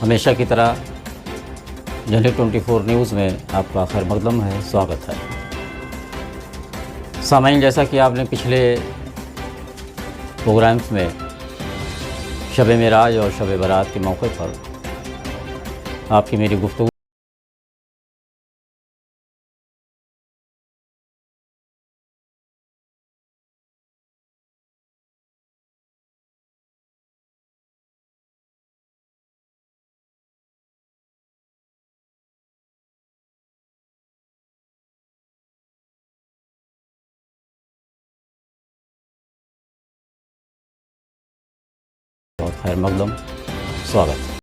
हमेशा की तरह जनहित 24 न्यूज़ में आपका खैर मकदम है, स्वागत है। सामाईन, जैसा कि आपने पिछले प्रोग्राम्स में शब मेराज और शब बारात के मौके पर आपकी मेरी गुफ्तगू बहुत खैर मकदम, स्वागत है।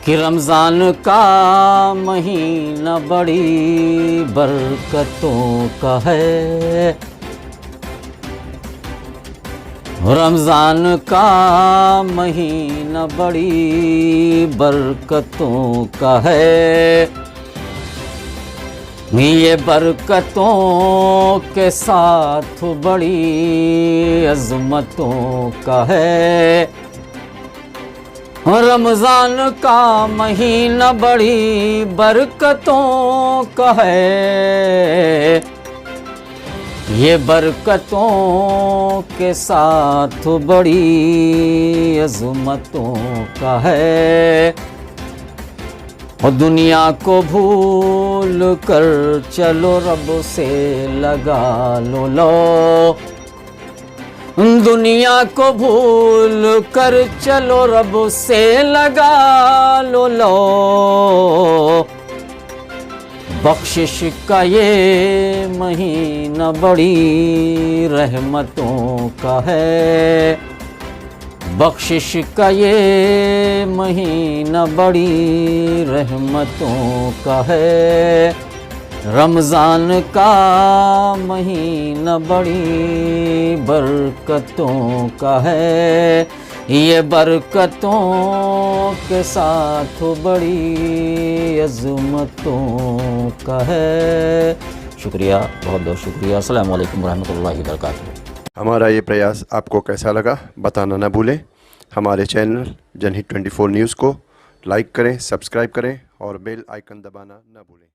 कि रमज़ान का महीना बड़ी बरकतों का है। रमज़ान का महीना बड़ी बरकतों का है। ये बरकतों के साथ बड़ी अज़मतों का है। रमज़ान का महीना बड़ी बरकतों का है। ये बरकतों के साथ बड़ी अज़मतों का है। और दुनिया को भूल कर चलो रब से लगा लो। दुनिया को भूल कर चलो रब से लगा लो। बख्शिश का ये महीना बड़ी रहमतों का है। बख्शिश का ये महीना बड़ी रहमतों का है। रमज़ान का महीना बड़ी बरकतों का है। ये बरकतों के साथ बड़ी अज़मतों का है। शुक्रिया, बहुत बहुत शुक्रिया। अस्सलाम वालेकुम रहमतुल्लाहि व बरकातुहू। हमारा ये प्रयास आपको कैसा लगा बताना ना भूलें। हमारे चैनल जनहित 24 न्यूज़ को लाइक करें, सब्सक्राइब करें और बेल आइकन दबाना ना भूलें।